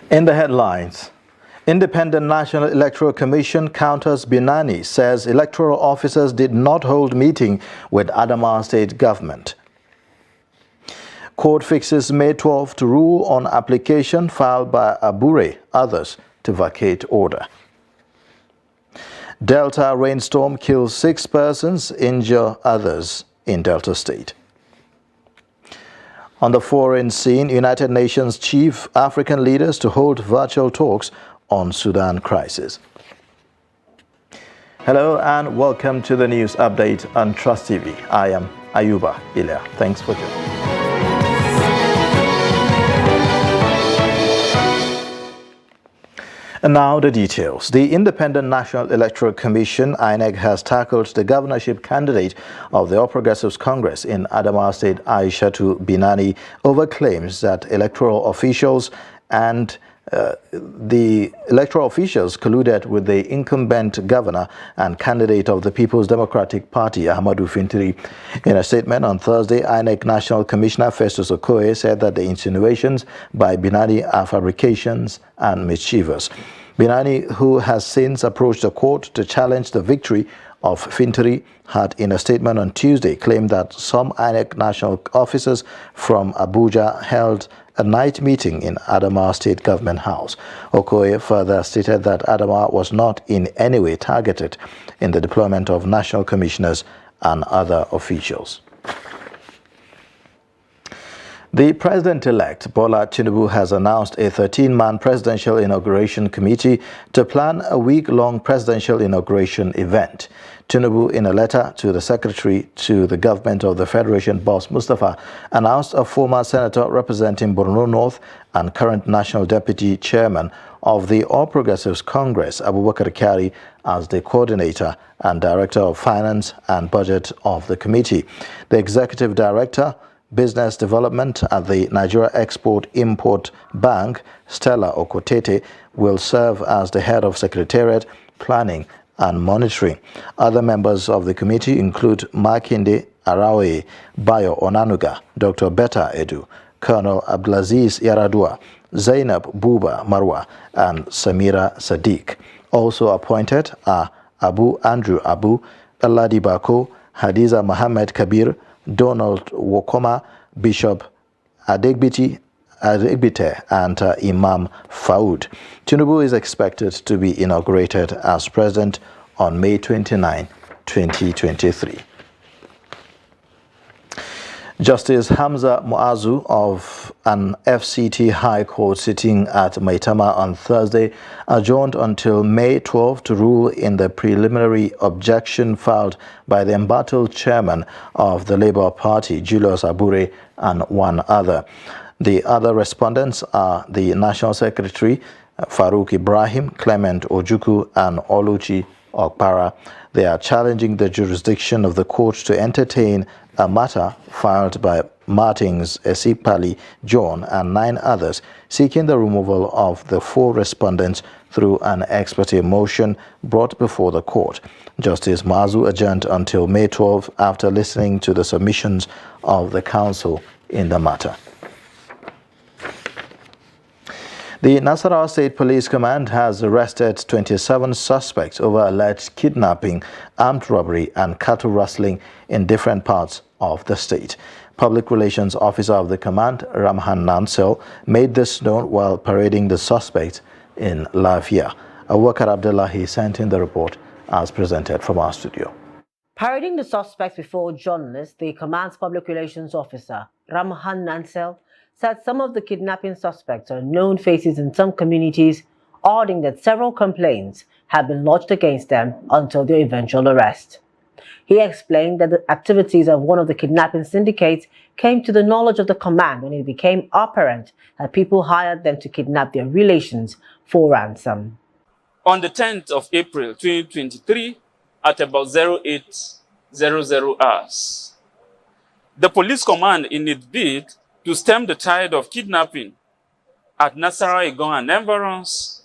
In the headlines, Independent National Electoral Commission counters Binani, says electoral officers did not hold meeting with Adamawa State government. Court fixes May 12 to rule on application filed by Abure, others to vacate order. Delta rainstorm kills 6 persons, injure others in Delta State. On the foreign scene, United Nations chief African leaders to hold virtual talks on Sudan crisis. Hello and welcome to the news update on Trust TV. I am Ayuba Ilya. Thanks for joining. And now the details. The Independent National Electoral Commission, INEC, has tackled the governorship candidate of the All Progressives Congress in Adamawa State, Aishatu Binani, over claims that electoral officials colluded with the incumbent governor and candidate of the People's Democratic Party, Ahmadu Fintiri. In a statement on Thursday, INEC National Commissioner Festus Okoye said that the insinuations by Binani are fabrications and mischievous. Binani, who has since approached the court to challenge the victory of Fintiri, had in a statement on Tuesday claimed that some INEC national officers from Abuja held a night meeting in Adamawa State Government House. Okoye further stated that Adamawa was not in any way targeted in the deployment of national commissioners and other officials. The President-elect, Bola Tinubu, has announced a 13-man presidential inauguration committee to plan a week-long presidential inauguration event. Tinubu, in a letter to the Secretary to the Government of the Federation, Boss Mustapha, announced a former senator representing Borno North and current National Deputy Chairman of the All Progressives Congress, Abubakar Kyari, as the coordinator and Director of Finance and Budget of the committee. The Executive Director, Business Development at the Nigeria Export-Import Bank, Stella Okotete, will serve as the head of Secretariat, Planning and Monitoring. Other members of the committee include Makinde Arawe, Bayo Onanuga, Dr. Betta Edu, Colonel Abdulaziz Yaradua, Zainab Buba Marwa, and Samira Sadiq. Also appointed are Abu Andrew Abu, Aladi Bako, Hadiza Mohammed Kabir, Donald Wokoma, Bishop Adegbite, and Imam Faoud. Tinubu is expected to be inaugurated as president on May 29, 2023. Justice Hamza Muazu of an FCT High Court sitting at Maitama on Thursday adjourned until May 12 to rule in the preliminary objection filed by the embattled chairman of the Labour Party, Julius Abure, and one other. The other respondents are the National Secretary, Farouk Ibrahim, Clement Ojuku, and Oluchi Okpara. They are challenging the jurisdiction of the court to entertain a matter filed by Martins Esipali John and 9 others seeking the removal of the 4 respondents through an ex parte motion brought before the court. Justice Mazu adjourned until May 12 after listening to the submissions of the counsel in the matter. The Nasarawa State Police Command has arrested 27 suspects over alleged kidnapping, armed robbery, and cattle rustling in different parts of the state. Public Relations Officer of the command, Ramhan Nansel, made this known while parading the suspects in Lafia. Awakar Abdullahi sent in the report as presented from our studio. Parading the suspects before journalists, the command's Public Relations Officer, Ramhan Nansel, said some of the kidnapping suspects are known faces in some communities, adding that several complaints have been lodged against them until their eventual arrest. He explained that the activities of one of the kidnapping syndicates came to the knowledge of the command when it became apparent that people hired them to kidnap their relations for ransom. On the 10th of April 2023, at about 0800 hours, the police command, in its bid to stem the tide of kidnapping at Nasarawa, Igon, and environs,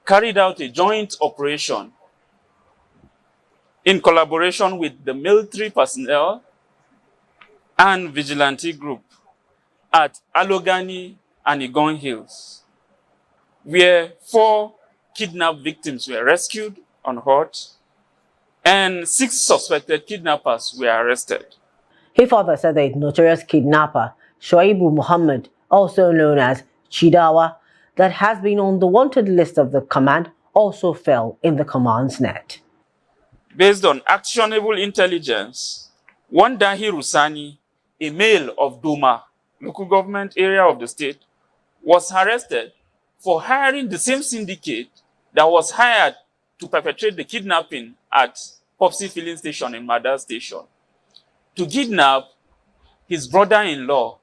carried out a joint operation in collaboration with the military personnel and vigilante group at Alogani and Igon Hills. where 4 kidnapped victims were rescued unhurt and 6 suspected kidnappers were arrested. He further said the notorious kidnapper Shoaibu Muhammad, also known as Chidawa, that has been on the wanted list of the command, also fell in the command's net. Based on actionable intelligence, one Dahiru Sani, a male of Duma, local government area of the state, was arrested for hiring the same syndicate that was hired to perpetrate the kidnapping at Popsy filling station in Madar station, to kidnap his brother-in-law.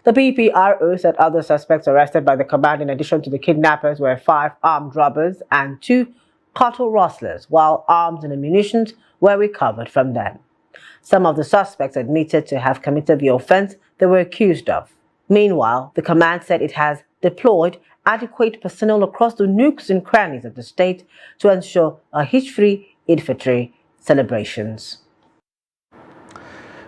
The PPRO said other suspects arrested by the command in addition to the kidnappers were 5 armed robbers and 2 cattle rustlers, while arms and ammunition were recovered from them. Some of the suspects admitted to have committed the offense they were accused of. Meanwhile, the command said it has deployed adequate personnel across the nooks and crannies of the state to ensure a hitch-free Eid-Fitr celebrations.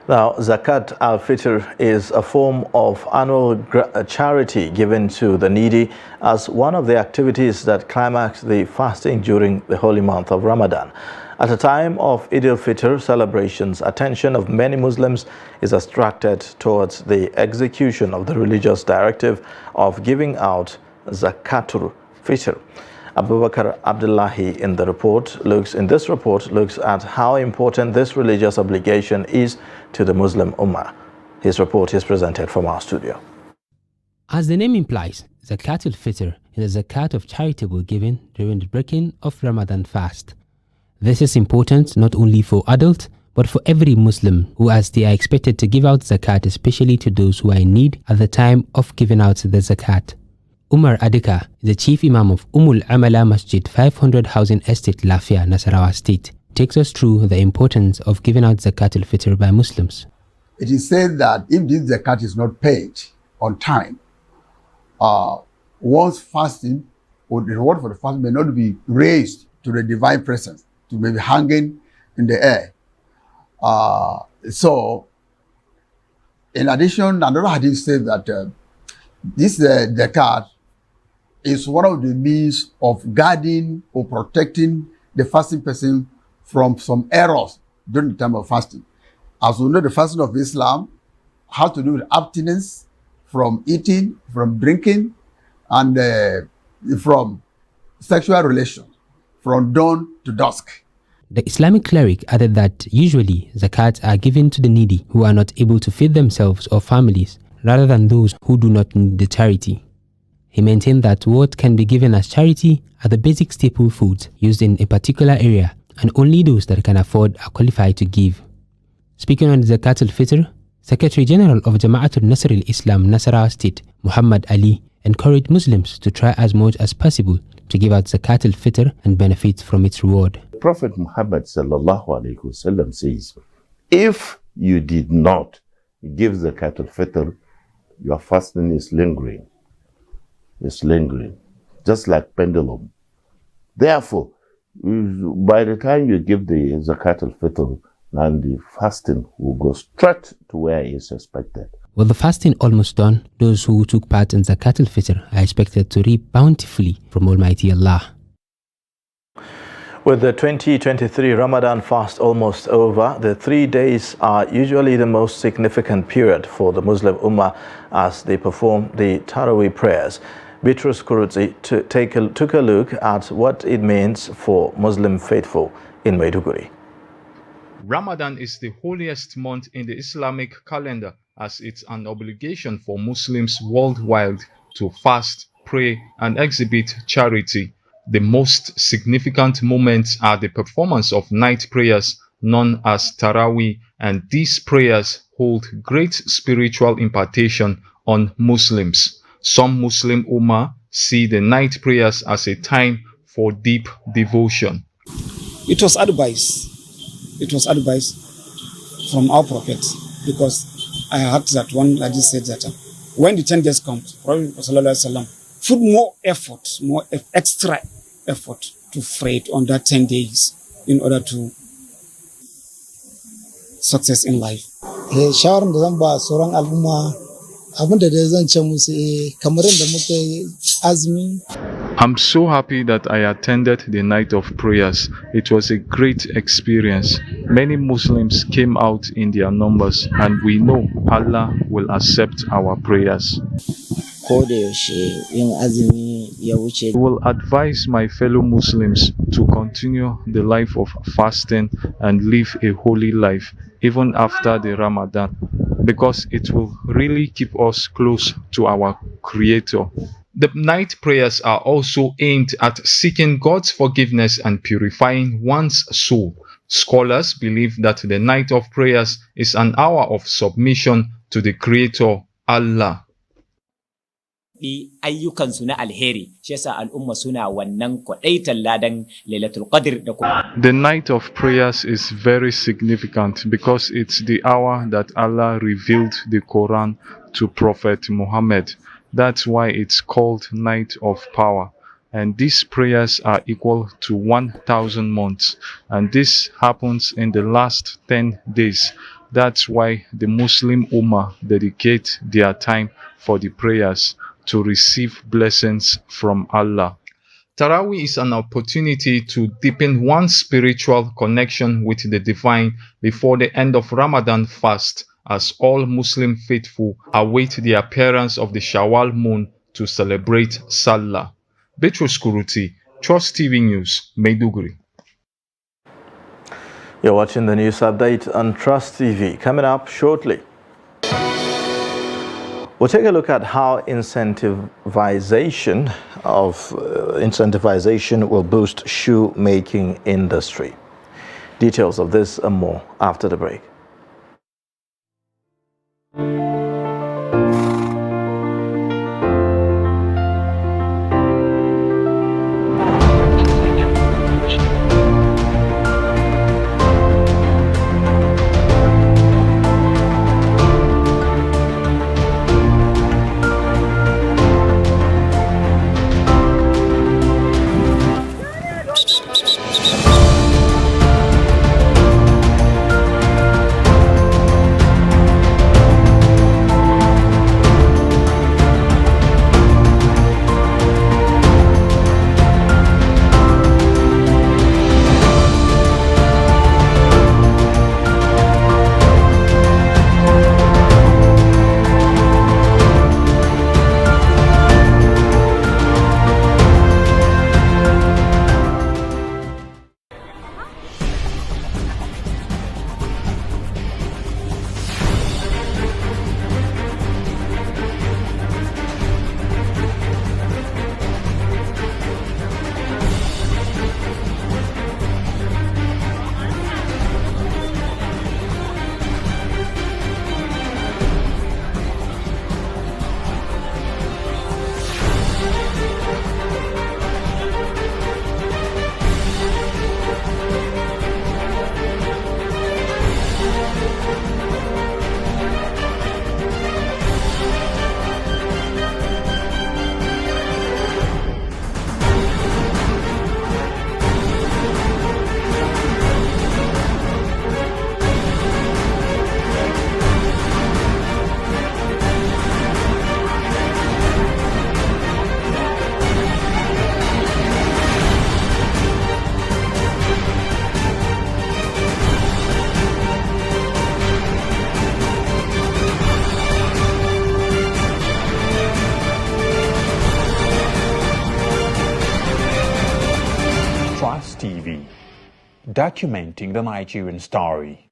Now, Zakat al-Fitr is a form of annual charity given to the needy as one of the activities that climax the fasting during the holy month of Ramadan. At a time of Eid al-Fitr celebrations, attention of many Muslims is attracted towards the execution of the religious directive of giving out Zakatul Fitr. Abubakar Abdullahi in this report looks at how important this religious obligation is to the Muslim Ummah. His report is presented from our studio. As the name implies, Zakatul Fitr is a zakat of charitable giving during the breaking of Ramadan fast. This is important not only for adults, but for every Muslim who, as they are expected to give out zakat, especially to those who are in need at the time of giving out the zakat. Umar Adika, the chief imam of Amala Masjid 500 Housing Estate, Lafia, Nasarawa State, takes us through the importance of giving out zakat al-fitr by Muslims. It is said that if this zakat is not paid on time, one's fasting or the reward for the fast may not be raised to the divine presence, to maybe hanging in the air. So, in addition, another hadith says that this zakat is one of the means of guarding or protecting the fasting person from some errors during the time of fasting. As we know, the fasting of Islam has to do with abstinence from eating, from drinking, and from sexual relations, from dawn to dusk. The Islamic cleric added that usually zakats are given to the needy who are not able to feed themselves or families, rather than those who do not need the charity. He maintained that what can be given as charity are the basic staple foods used in a particular area, and only those that can afford are qualified to give. Speaking on Zakat al-Fitr, Secretary General of Jama'atul Nasr al-Islam Nasarawa State, Muhammad Ali, encouraged Muslims to try as much as possible to give out Zakat al-Fitr and benefit from its reward. Prophet Muhammad sallallahu alaihi wasallam says, if you did not give Zakat al-Fitr, your fasting is lingering. It's lingering, just like pendulum. Therefore, by the time you give the Zakat al-Fitr, and the fasting will go straight to where it is expected. With the fasting almost done, those who took part in Zakat al-Fitr are expected to reap bountifully from Almighty Allah. With the 2023 Ramadan fast almost over, the 3 days are usually the most significant period for the Muslim Ummah as they perform the Taraweeh prayers. Bitrus Kuruzi took a look at what it means for Muslim faithful in Maiduguri. Ramadan is the holiest month in the Islamic calendar, as it's an obligation for Muslims worldwide to fast, pray, and exhibit charity. The most significant moments are the performance of night prayers known as Taraweeh, and these prayers hold great spiritual impartation on Muslims. Some Muslim Ummah see the night prayers as a time for deep devotion. It was advice from our Prophet, because I heard that one lady said that when the 10 days comes, Prophet ﷺ put more extra effort to pray on that 10 days in order to success in life. Shawarar da zan ba sauran al'umma abin da dai zan ce musu kamar da muka yi azumi. I'm so happy that I attended the night of prayers. It was a great experience. Many Muslims came out in their numbers, and we know Allah will accept our prayers. Ko da yaushe yin azumi ya wuce. I will advise my fellow Muslims to continue the life of fasting and live a holy life even after the Ramadan, because it will really keep us close to our Creator. The night prayers are also aimed at seeking God's forgiveness and purifying one's soul. Scholars believe that the night of prayers is an hour of submission to the Creator, Allah. Ayyukansu na alheri, shi yasa al'umma suna wannan kwadaitan ladan Lailatul Qadr da kuma. The night of prayers is very significant because it's the hour that Allah revealed the Quran to Prophet Muhammad. That's why it's called Night of Power. And these prayers are equal to 1,000 months. And this happens in the last 10 days. That's why the Muslim Ummah dedicate their time for the prayers to receive blessings from Allah. Taraweeh is an opportunity to deepen one's spiritual connection with the divine before the end of Ramadan fast, as all Muslim faithful await the appearance of the Shawwal moon to celebrate Salah. Bitrus Kuruti, Trust TV News, Maiduguri. You're watching the news update on Trust TV. Coming up shortly, we'll take a look at how incentivization will boost shoemaking industry. Details of this and more after the break. TV, documenting the Nigerian story.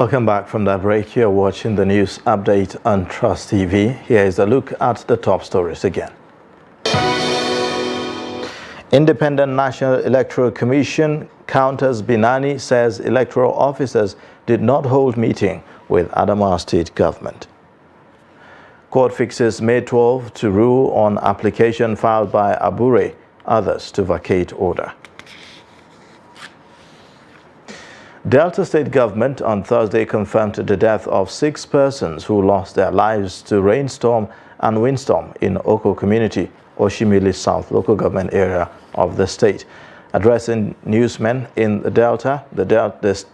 Welcome back from that break. You're watching the news update on Trust TV. Here is a look at the top stories again. Independent National Electoral Commission counters Binani, says electoral officers did not hold meeting with Adamawa State Government. Court fixes May 12 to rule on application filed by Abure, others to vacate order. Delta State Government on Thursday confirmed the death of 6 persons who lost their lives to rainstorm and windstorm in Oko Community, Oshimili South local government area of the state. Addressing newsmen in the Delta, the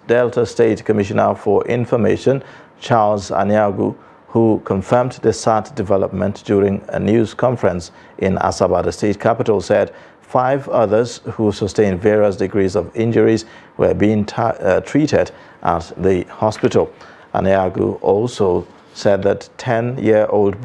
Delta State Commissioner for Information, Charles Aniagu, who confirmed the sad development during a news conference in Asaba, the state capital, said 5 others who sustained various degrees of injuries were being treated at the hospital. Aniagu also said that a 10-year-old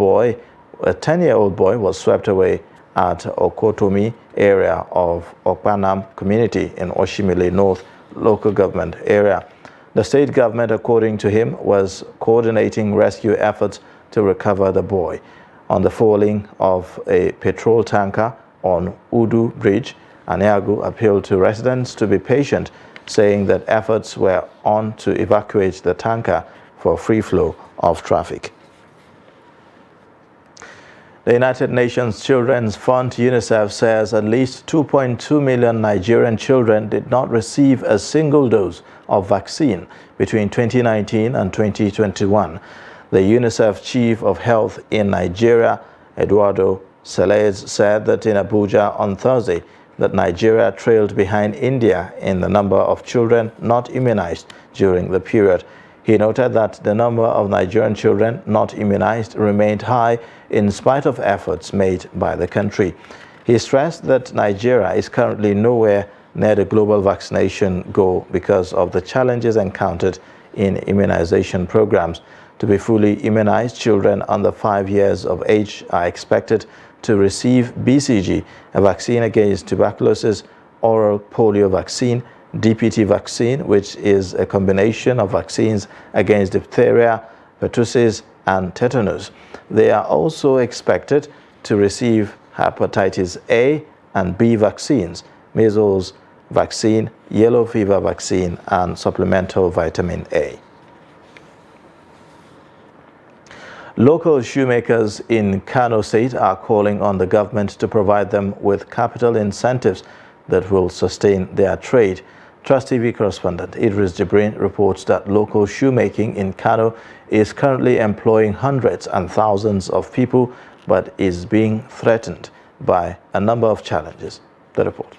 boy was swept away at Okotomi area of Okpanam community in Oshimili North local government area. The state government, according to him, was coordinating rescue efforts to recover the boy. On the falling of a petrol tanker on Udu Bridge, Aniagu appealed to residents to be patient, saying that efforts were on to evacuate the tanker for free flow of traffic. The United Nations Children's Fund, UNICEF, says at least 2.2 million Nigerian children did not receive a single dose of vaccine between 2019 and 2021. The UNICEF Chief of Health in Nigeria, Eduardo Selez, said that in Abuja on Thursday that Nigeria trailed behind India in the number of children not immunized during the period. He noted that the number of Nigerian children not immunized remained high in spite of efforts made by the country. He stressed that Nigeria is currently nowhere near the global vaccination goal because of the challenges encountered in immunization programs. To be fully immunized, children under 5 years of age are expected to receive BCG, a vaccine against tuberculosis, oral polio vaccine, DPT vaccine, which is a combination of vaccines against diphtheria, pertussis, and tetanus. They are also expected to receive hepatitis A and B vaccines, measles vaccine, yellow fever vaccine, and supplemental vitamin A. Local shoemakers in Kano State are calling on the government to provide them with capital incentives that will sustain their trade. Trust TV correspondent Idris Jibrin reports that local shoemaking in Kano is currently employing hundreds and thousands of people, but is being threatened by a number of challenges. The report.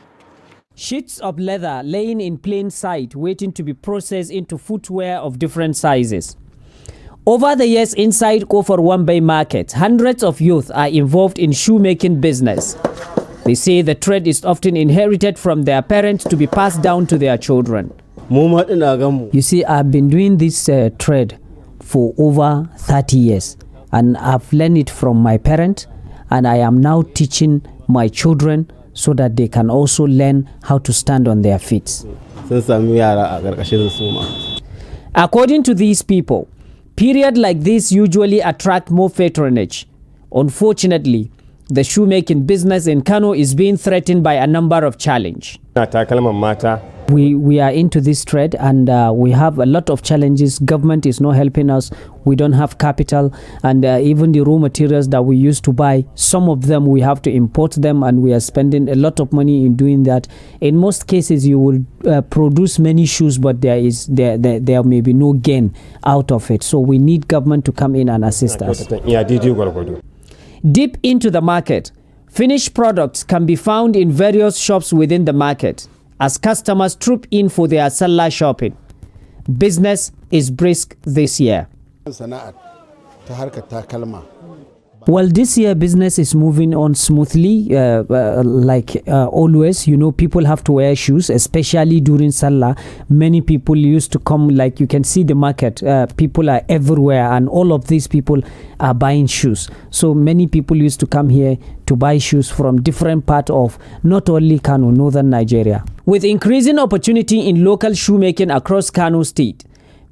Sheets of leather laying in plain sight, waiting to be processed into footwear of different sizes. Over the years inside Kofar Wambai market, hundreds of youth are involved in shoemaking business. They say the trade is often inherited from their parents to be passed down to their children. You see, I've been doing this trade for over 30 years, and I've learned it from my parents, and I am now teaching my children so that they can also learn how to stand on their feet. According to these people, periods like this usually attract more patronage. Unfortunately, the shoemaking business in Kano is being threatened by a number of challenges. We are into this trade, and we have a lot of challenges. Government is not helping us. We don't have capital, and even the raw materials that we used to buy, some of them we have to import them, and we are spending a lot of money in doing that. In most cases, you will produce many shoes, but there may be no gain out of it. So we need government to come in and assist us. Deep into the market, finished products can be found in various shops within the market as customers troop in for their Salah shopping. Business is brisk this year. Well, this year business is moving on smoothly, like always. You know, people have to wear shoes, especially during Salah. Many people used to come, like you can see the market. People are everywhere, and all of these people are buying shoes. So many people used to come here to buy shoes from different parts of not only Kano, northern Nigeria. With increasing opportunity in local shoemaking across Kano State,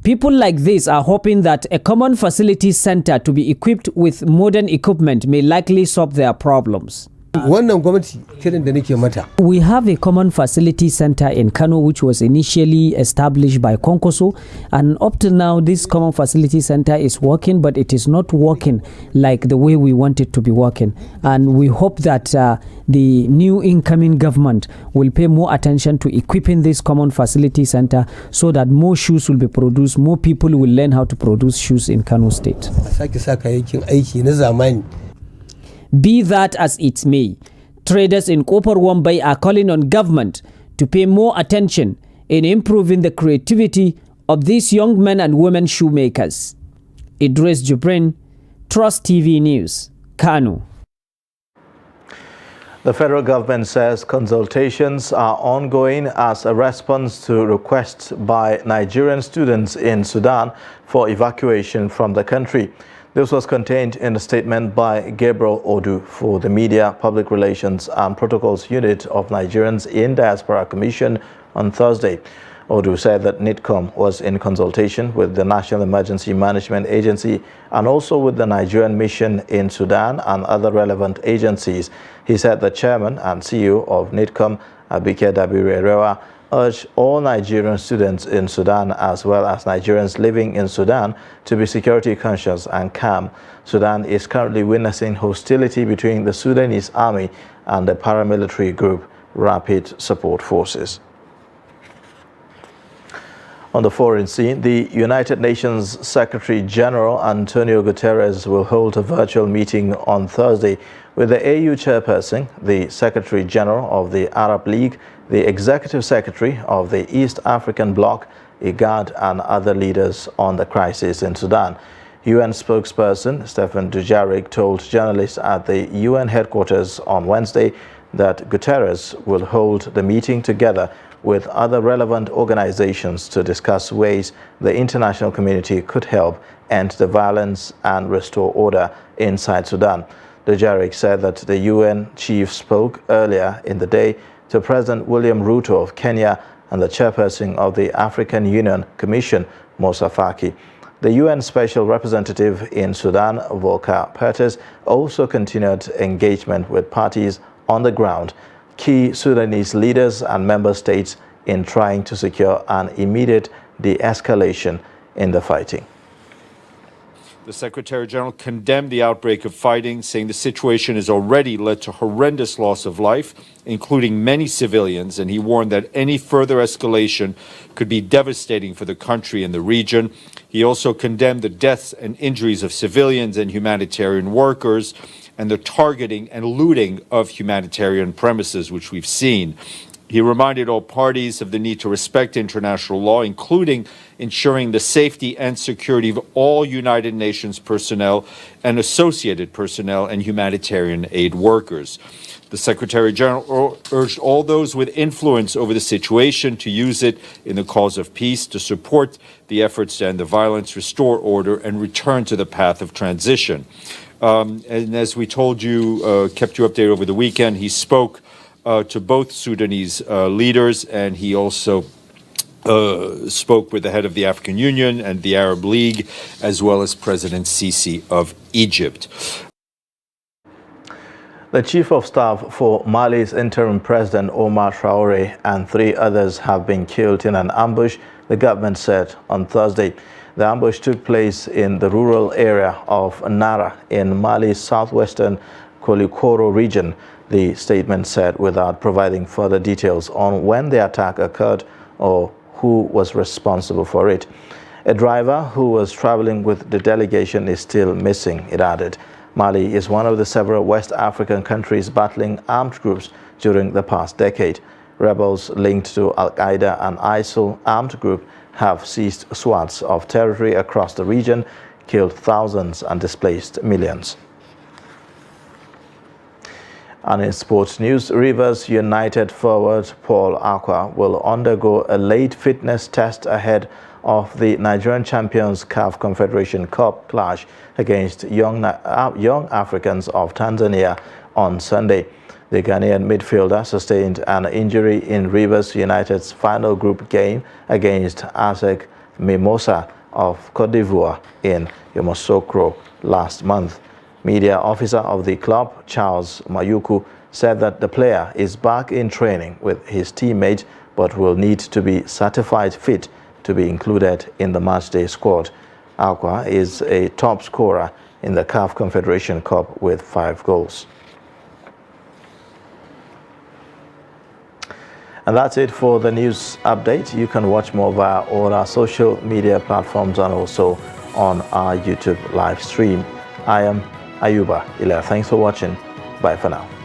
People like this are hoping that a common facilities center to be equipped with modern equipment may likely solve their problems. We have a common facility center in Kano which was initially established by Konkoso, and up to now this common facility center is working, but it is not working like the way we want it to be working. And we hope that the new incoming government will pay more attention to equipping this common facility center so that more shoes will be produced, more people will learn how to produce shoes in Kano State. Be that as it may, traders in Kopar Wambai are calling on government to pay more attention in improving the creativity of these young men and women shoemakers. Idris Jibrin, Trust TV News, Kano. The federal government says consultations are ongoing as a response to requests by Nigerian students in Sudan for evacuation from the country. This was contained in a statement by Gabriel Odu for the Media, Public Relations and Protocols Unit of Nigerians in Diaspora Commission on Thursday. Odu said that NIDCOM was in consultation with the National Emergency Management Agency and also with the Nigerian Mission in Sudan and other relevant agencies. He said the chairman and CEO of NIDCOM, Abike Dabiri-Erewa, urged all Nigerian students in Sudan as well as Nigerians living in Sudan to be security conscious and calm. Sudan is currently witnessing hostility between the Sudanese army and the paramilitary group Rapid Support Forces. On the foreign scene, the United Nations Secretary General Antonio Guterres will hold a virtual meeting on Thursday with the AU chairperson, the Secretary General of the Arab League, the Executive Secretary of the East African Bloc, IGAD, and other leaders on the crisis in Sudan. UN spokesperson Stefan Dujarric told journalists at the UN headquarters on Wednesday that Guterres will hold the meeting together with other relevant organizations to discuss ways the international community could help end the violence and restore order inside Sudan. Dujarric said that the UN chief spoke earlier in the day to President William Ruto of Kenya and the chairperson of the African Union Commission, Moussa Faki. The UN Special Representative in Sudan, Volker Perthes, also continued engagement with parties on the ground, key Sudanese leaders and member states in trying to secure an immediate de-escalation in the fighting. The Secretary General condemned the outbreak of fighting, saying the situation has already led to horrendous loss of life, including many civilians, and he warned that any further escalation could be devastating for the country and the region. He also condemned the deaths and injuries of civilians and humanitarian workers and the targeting and looting of humanitarian premises, which we've seen. He reminded all parties of the need to respect international law, including ensuring the safety and security of all United Nations personnel and associated personnel and humanitarian aid workers. The Secretary General urged all those with influence over the situation to use it in the cause of peace, to support the efforts to end the violence, restore order, and return to the path of transition. And as we told you, kept you updated over the weekend, he spoke to both Sudanese leaders, and he also spoke with the head of the African Union and the Arab League, as well as President Sisi of Egypt. The Chief of Staff for Mali's interim president, Omar Traore, and 3 others have been killed in an ambush, the government said on Thursday. The ambush took place in the rural area of Nara in Mali's southwestern Kolikoro region, the statement said, without providing further details on when the attack occurred or who was responsible for it. A driver who was traveling with the delegation is still missing, it added. Mali is one of the several West African countries battling armed groups during the past decade. Rebels linked to Al-Qaeda and ISIL armed group have seized swaths of territory across the region, killed thousands and displaced millions. And in sports news, Rivers United forward Paul Akwa will undergo a late fitness test ahead of the Nigerian champions CAF Confederation Cup clash against young Africans of Tanzania on Sunday. The Ghanaian midfielder sustained an injury in Rivers United's final group game against ASEC Mimosa of Cote d'Ivoire in Yamoussoukro last month. Media officer of the club, Charles Mayuku, said that the player is back in training with his teammate but will need to be certified fit to be included in the matchday squad. Aqua is a top scorer in the CAF Confederation Cup with 5 goals. And that's it for the news update. You can watch more via all our social media platforms and also on our YouTube live stream. I am Ayuba Ila. Thanks for watching. Bye for now.